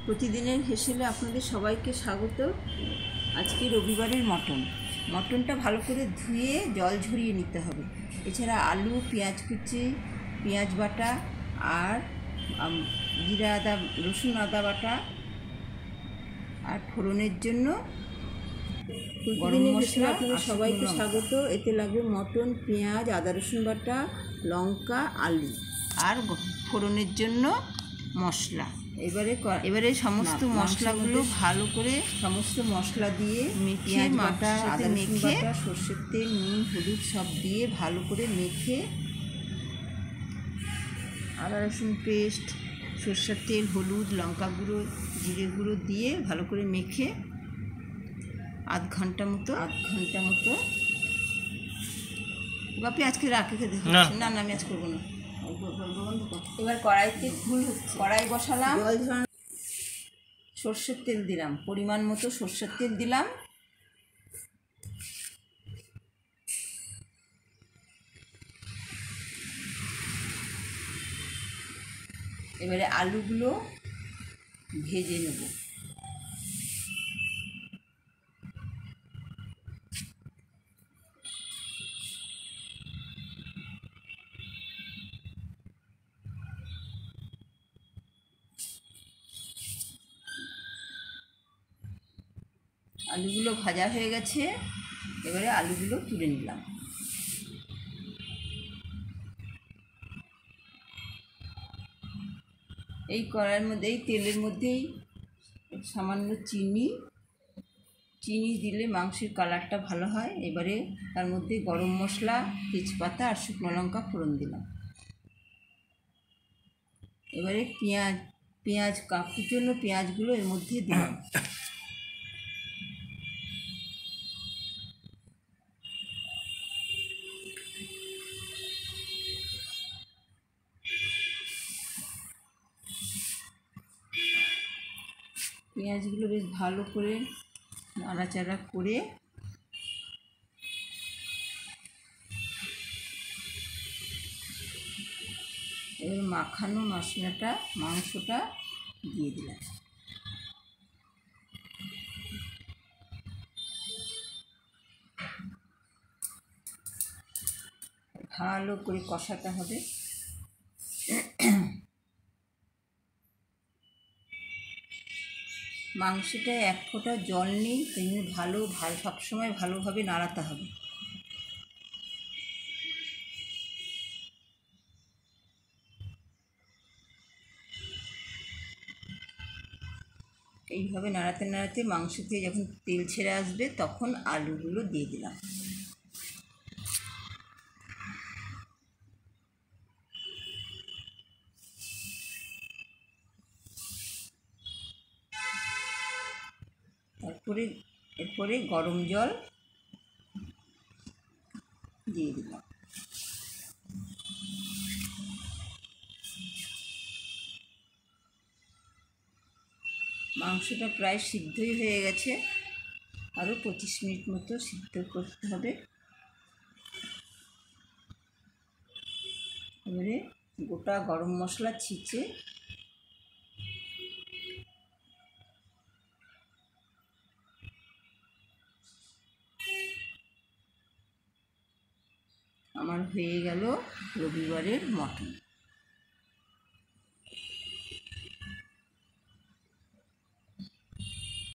প্রতিদিনের হেসেলে আপনাদের সবাইকে স্বাগত। আজকে রবিবারের মটনটা ভালো করে ধুয়ে জল ঝরিয়ে নিতে হবে। এছাড়া আলু, পেঁয়াজ কুচি, পেঁয়াজ বাটা আর জিরা আদা রসুন আদা বাটা আর ফোড়নের জন্য গরম মশলা। আপনাদের সবাইকে স্বাগত। এতে লাগবে মটন, পেঁয়াজ, আদা রসুন বাটা, লঙ্কা, আলু আর ফোড়নের জন্য মশলা। এবারে সমস্ত মশলাগুলো ভালো করে সমস্ত মশলা দিয়ে মেখে, বাটা, আদা রসুন বাটা, সর্ষের তেল, নুন, হলুদ সব দিয়ে ভালো করে মেখে, আদা রসুন পেস্ট, সর্ষের তেল, হলুদ, লঙ্কা গুঁড়ো, জিরে গুঁড়ো দিয়ে ভালো করে মেখে আধ ঘন্টা মতো বাপি আজকে রাখে দেখে না আমি আজ করবো না। এবার কড়াইতে কড়াই বসালাম, সর্ষের তেল দিলাম, পরিমাণ মতো সর্ষের তেল দিলাম। এবারে আলুগুলো ভেজে নেব। আলুগুলো ভাজা হয়ে গেছে, এবারে আলুগুলো তুলে নিলাম। এই কড়াইয়ের মধ্যে, এই তেলের মধ্যেই সামান্য চিনি দিলে মাংসের কালারটা ভালো হয়। এবারে তার মধ্যে গরম মশলা, তেজপাতা আর শুকনো লঙ্কা ফোড়ন দিলাম। এবারে পেঁয়াজ কাকুর জন্য পেঁয়াজগুলো এর মধ্যে দিলাম। পেঁয়াজগুলো বেশ ভালো করে নাড়াচাড়া করে এবার মাখানো মাংসটা দিয়ে দিলাম। ভালো করে কষাতে হবে। মাংসটায় এক ফোঁটা জল নেই, তেমনি ভালো সবসময় ভালোভাবে নাড়াতে হবে। এইভাবে নাড়াতে নাড়াতে মাংস থেকে যখন তেল ছেড়ে আসবে তখন আলুগুলো দিয়ে দিলাম। এরপরে গরম জল দিয়ে দিলাম। মাংসটা প্রায় সিদ্ধই হয়ে গেছে, আরও 25 মিনিট মতো সিদ্ধ করতে হবে। এবারে গোটা গরম মশলা ছিঁচে আমার হয়ে গেল রবিবারের মটন।